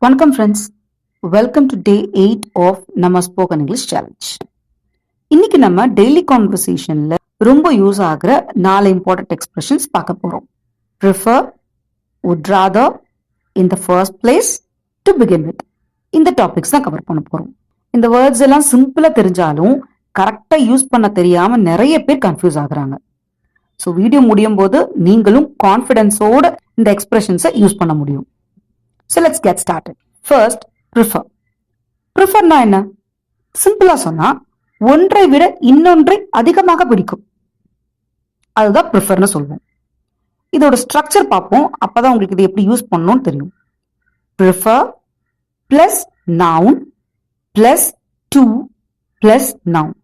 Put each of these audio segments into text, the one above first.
வணக்கம் friends, welcome to day 8 of நம்ம spoken English challenge. இன்னைக்கு நம்ம டெய்லி கான்வர்சேஷன்ல ரொம்ப யூஸ் ஆகுற 4 இம்பார்ட்டன்ட் எக்ஸ்பிரஷன்ஸ் பார்க்க போறோம். Prefer, would rather, in the first place, to begin with. இந்த டாபிக்ஸ் தான் கவர் பண்ண போறோம். இந்த வேர்ட்ஸ் எல்லாம் சிம்பிளா தெரிஞ்சாலும் கரெக்டா யூஸ் பண்ண தெரியாம நிறைய பேர் கன்ஃபியூஸ் ஆகுறாங்க. ஸோ வீடியோ முடியும் போது நீங்களும் கான்ஃபிடன்ஸோட இந்த எக்ஸ்பிரஷன்ஸை யூஸ் பண்ண முடியும். So let's get started. First, prefer. Preferனா என்ன? சிம்பிளா சொன்னா ஒன்றை விட இன்னொன்றை அதிகமாக பிடிக்கும். அதுதான் ப்ரிஃபர்னு சொல்லுவோம். இதோட ஸ்ட்ரக்சர் பார்ப்போம், அப்பதான் உங்களுக்கு இது எப்படி யூஸ் பண்ணணும்னு தெரியும். Prefer plus noun plus to plus noun.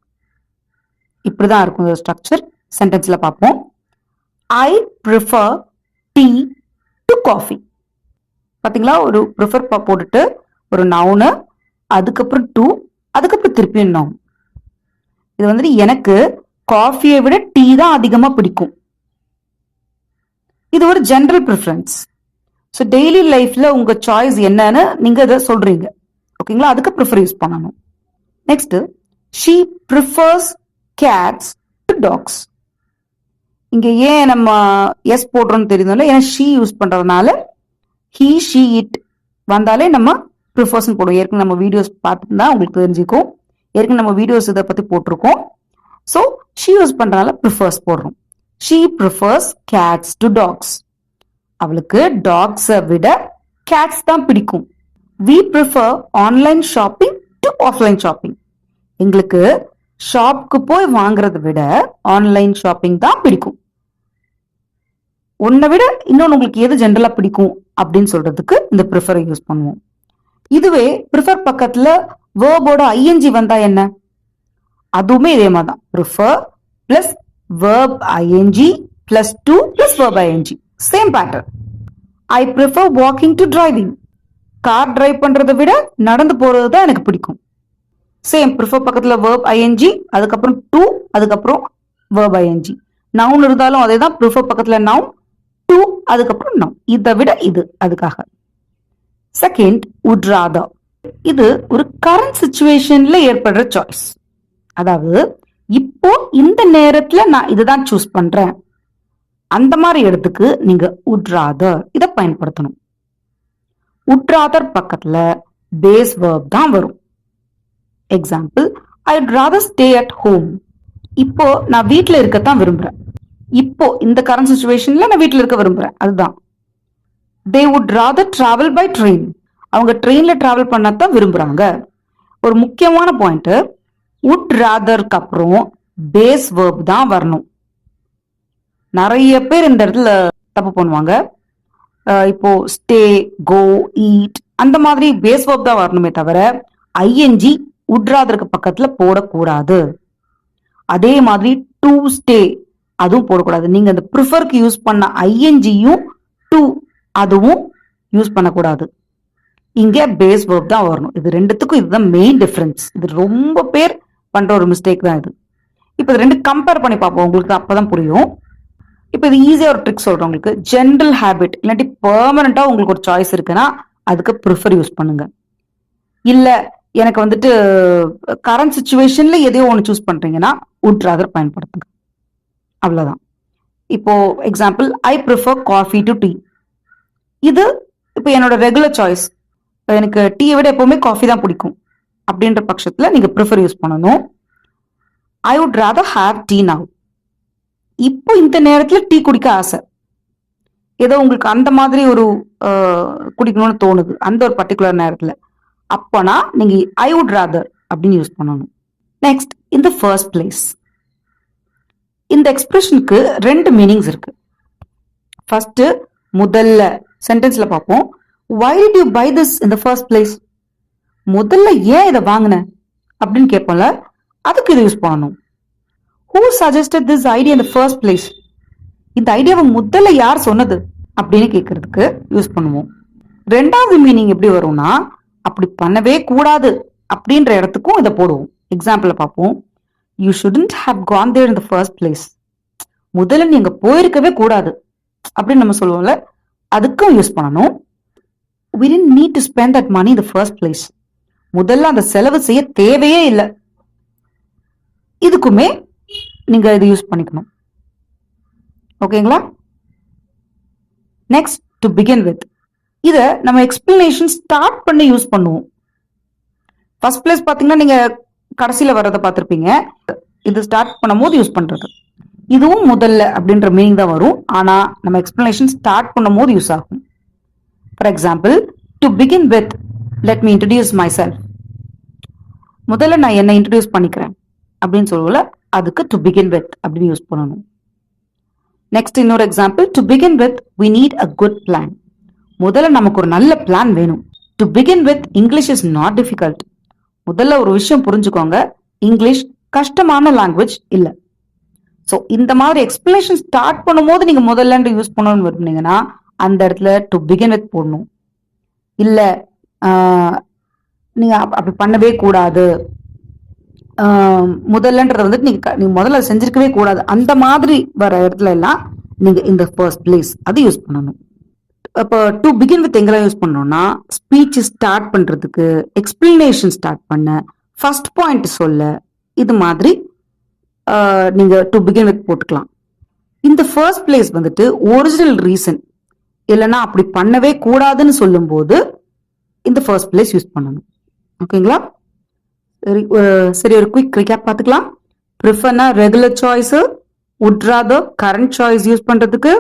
இப்படிதான் இருக்கும் இதோட ஸ்ட்ரக்சர். சென்டென்ஸ்ல பார்ப்போம். I prefer tea do coffee. பாத்தீங்களா, ஒரு ப்ரிஃபர் போட்டுட்டு ஒரு நவுனு, அதுக்கப்புறம் டு, அதுக்கப்புறம் திருப்பியும் நவுன். இது வந்துட்டு எனக்கு காஃபியை விட டீ தான் அதிகமா பிடிக்கும். இது ஒரு ஜெனரல் ப்ரிஃபரன்ஸ். ஸோ டெய்லி லைஃப்ல உங்க சாய்ஸ் என்னன்னு நீங்க இதை சொல்றீங்க, ஓகேங்களா? அதுக்கு ப்ரிஃபர் யூஸ் பண்ணணும். Next, she prefers cats to dogs. இங்க ஏன் நம்ம எஸ் போடுறோம்னு தெரியுதுல்ல, ஏன்னா ஷீ யூஸ் பண்றதுனால he, she, it வந்தாலே நம்ம ப்ரிஃபர்ஸ் போடுவோம். ஏற்கனவே நம்ம வீடியோஸ் பார்த்துருந்தா உங்களுக்கு தெரிஞ்சுக்கும். ஏற்கனவே நம்ம வீடியோஸ் இதை பத்தி போட்டிருக்கோம். ஸோ she யூஸ் பண்றதுனால ப்ரிஃபர்ஸ் போடுறோம். she prefers cats to dogs. அவளுக்கு டாக்ஸை விட கேட்ஸ் தான் பிடிக்கும். we prefer online shopping to offline shopping. எங்களுக்கு ஷாப்க்கு போய் வாங்குறதை விட ஆன்லைன் ஷாப்பிங் தான் பிடிக்கும். ஒன்னை விட இன்னொன்று உங்களுக்கு எது ஜென்ரலா பிடிக்கும் அப்படின்னு சொல்றதுக்கு இந்த ப்ரிஃபரை யூஸ் பண்ணுவோம். இதுவே ப்ரிஃபர் பக்கத்துல வேர்போட ஐஎன்ஜி வந்தா என்ன? அதுவுமே இதே மாதிரி தான். Prefer plus verb ING plus to plus verb ING, same pattern. I prefer walking to driving. Car drive பண்றதை விட நடந்து போறது தான் எனக்கு பிடிக்கும். சேம், ப்ரிஃபர் பக்கத்துல வேர்ப் ஐஎன்ஜி, அதுக்கப்புறம் டு, அதுக்கப்புறம் வேர்ப் ஐஎன்ஜி. நவுன் இருந்தாலும் அதே தான். ப்ரிஃபர் பக்கத்துல நவுன், டு, அதுக்கப்புறம் நவுன். இதை விட இது, அதுக்காக. Second, would rather. இது ஒரு கரண்ட் சிச்சுவேஷன்ல ஏற்படுற சாய்ஸ். அதாவது இப்போ இந்த நேரத்துல நான் இதுதான் சூஸ் பண்றேன், அந்த மாதிரி இடத்துக்கு நீங்க வுட் ராதர் இதை பயன்படுத்தணும். வுட் ராதர் பக்கத்துல பேஸ் வேர்ப் தான் வரும். Example, I'd rather stay at home. இப்போ நான் வீட்டுல இருக்கத்தான் விரும்புறேன். இப்போ இந்த கரண்ட் சிச்சுவேஷன்ல நான் வீட்டுல இருக்க விரும்புறேன், அதுதான். they would rather travel by train. அவங்க ட்ரெயின்ல டிராவல் பண்ணத்தான் விரும்புறாங்க. ஒரு முக்கியமான பாயிண்ட், would ratherக்கு அப்புறம் பேஸ் வேர்ப் தான் வரணும். நிறைய பேர் இந்த இடத்துல தப்பு பண்ணுவாங்க. இப்போ ஸ்டே, கோ, ஈட் அந்த மாதிரி பேஸ் வேர்ப் தான் வரணுமே தவிர ஐஎன்ஜி would ratherக்கு பக்கத்துல போடக்கூடாது. அதே மாதிரி டு ஸ்டே அதுவும் போடக்கூடாது. நீங்க அந்த ப்ரிஃபருக்கு யூஸ் பண்ண ஐஎன்ஜியும் டு அதுவும் யூஸ் பண்ணக்கூடாது. இங்க பேஸ் வேர்ப் தான் வரணும். இது ரெண்டுத்துக்கும் இதுதான் மெயின் டிஃபரன்ஸ். இது ரொம்ப பேர் பண்ற ஒரு மிஸ்டேக் தான் இது. இப்போ இது ரெண்டு கம்பேர் பண்ணி பார்ப்போம், உங்களுக்கு அப்பதான் புரியும். இப்போ இது ஈஸியா ஒரு ட்ரிக் சொல்றேன் உங்களுக்கு. ஜென்ரல் ஹேபிட் இல்லாட்டி பெர்மனண்டா உங்களுக்கு ஒரு சாய்ஸ் இருக்குன்னா அதுக்கு ப்ரிஃபர் யூஸ் பண்ணுங்க. இல்ல எனக்கு வந்துட்டு கரண்ட் சிச்சுவேஷன்ல எதையோ ஒன்று சூஸ் பண்றீங்கன்னா வுட் ராதர் பயன்படுத்துங்க, அவ்வளவுதான். இப்போ example, I prefer coffee to tea. இது இப்போ என்னோட ரெகுலர் சாய்ஸ். எனக்கு டீயை விட எப்பவுமே காஃபி தான் பிடிக்கும் அப்படின்ற பட்சத்துல நீங்க ப்ரிஃபர் யூஸ் பண்ணணும். I would rather have tea now. இப்போ இந்த நேரத்துல டீ குடிக்க ஆசை, ஏதோ உங்களுக்கு அந்த மாதிரி ஒரு குடிக்கணும்னு தோணுது அந்த ஒரு பர்டிகுலர் நேரத்துல, அப்போனா நீங்க ஐ வுட் ராதர் அப்படின்னு யூஸ் பண்ணணும். Next, in the first place. இந்த எக்ஸ்பிரஷனுக்கு ரெண்டு மீனிங்ஸ் இருக்கு. ஃபர்ஸ்ட், முதல்ல சென்டென்ஸ்ல பார்ப்போம். why did you buy this in the first place? முதல்ல ஏன் இதை வாங்கின அப்படின்னு கேட்போம்ல, அதுக்கு இது யூஸ் பண்ணணும். who suggested this idea in the first place? இந்த ஐடியாவை முதல்ல யார் சொன்னது அப்படின்னு கேட்கறதுக்கு யூஸ் பண்ணுவோம். ரெண்டாவது மீனிங் எப்படி வரும்னா, அப்படி பண்ணவே கூடாது அப்படின்ற இடத்துக்கும் இதை போடுவோம். எக்ஸாம்பிள் பார்ப்போம். You shouldn't have gone there in the first place. முதல்ல நீங்க போயிருக்கவே கூடாது அப்படின்னு நம்ம சொல்லுவோம்ல, அதுக்கும் யூஸ் பண்ணணும். we didn't need to spend that money in the first place. முதல்ல அந்த செலவு செய்ய தேவையே இல்லை. இதுக்குமே நீங்க இது யூஸ் பண்ணிக்கணும். ஓகேங்களா? Next, to begin with. இத நம்ம எக்ஸ்பிளனேஷன் ஸ்டார்ட் பண்ணி யூஸ் பண்ணுவோம். ஃபர்ஸ்ட் பிளேஸ் பாத்தீங்கன்னா நீங்க கடைசியில வர்றதை பார்த்திருப்பீங்க. இது ஸ்டார்ட் பண்ணும்போது யூஸ் பண்றது. இதுவும் முதல்ல அப்படின்ற மீனிங் தான் வரும். ஆனா நம்ம எக்ஸ்பிளனேஷன் ஸ்டார்ட் பண்ணும்போது யூஸ் ஆகும். For example, to begin with let me introduce my self. முதல்ல நான் என்ன இன்ட்ரடியூஸ் பண்ணிக்கிறேன் அப்படின்னு சொல்லல, அதுக்கு டு பிகின் வித் அப்படின்னு யூஸ் பண்ணணும். நெக்ஸ்ட் இன்னொரு example, to begin with we need a good plan. முதல்ல நமக்கு ஒரு நல்ல பிளான் வேணும். To begin with English is not difficult. முதல்ல ஒரு விஷயம் புரிஞ்சுக்கோங்க, இங்கிலீஷ் கஷ்டமான லாங்குவேஜ் இல்லை. ஸோ இந்த மாதிரி எக்ஸ்பிளனேஷன் ஸ்டார்ட் பண்ணும்போது நீங்க முதல்ல யூஸ் பண்ணணும்னு விரும்புனீங்கன்னா அந்த இடத்துல டு பிகின் வித் போடணும். இல்ல நீங்க அப்படி பண்ணவே கூடாது, முதல்லன்றத வந்துட்டு நீங்க முதல்ல செஞ்சிருக்கவே கூடாது, அந்த மாதிரி வர இடத்துல எல்லாம் நீங்க இந்த ஃபர்ஸ்ட் பிளேஸ் அது யூஸ் பண்ணணும். இப்போ டு பிகின் வித் எங்கெல்லாம் யூஸ் பண்ணோம்னா, ஸ்பீச் ஸ்டார்ட் பண்றதுக்கு, எக்ஸ்பிளனேஷன் ஸ்டார்ட் பண்ண, ஃபர்ஸ்ட் பாயிண்ட் சொல்ல, இது மாதிரி நீங்க டு பிகின் வித் போட்டுக்கலாம். இந்த ஃபர்ஸ்ட் பிளேஸ் வந்துட்டு ஒரிஜினல் ரீசன் இல்லைன்னா அப்படி பண்ணவே கூடாதுன்னு சொல்லும் போது இந்த ஃபர்ஸ்ட் பிளேஸ் யூஸ் பண்ணணும். ஓகேங்களா? சரி, ஒரு குயிக் ரிகேப் பார்த்துக்கலாம். ப்ரிஃபர்னா regular choice, would rather current choice use பண்றதுக்கு,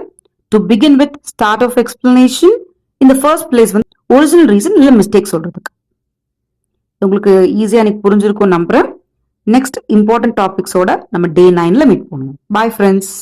to begin with start of explanation, இந்த ஃபர்ஸ்ட் பிளேஸ் வந்து ஒரிஜினல் ரீசன் இல்ல மிஸ்டேக் சொல்றதுக்கு. உங்களுக்கு ஈஸியா எனக்கு புரிஞ்சிருக்கும் நம்புறேன். நெக்ஸ்ட் இம்பார்ட்டன்ட் டாபிக்ஸோட நம்ம டே 9ல மீட் பண்ணுவோம். Bye friends.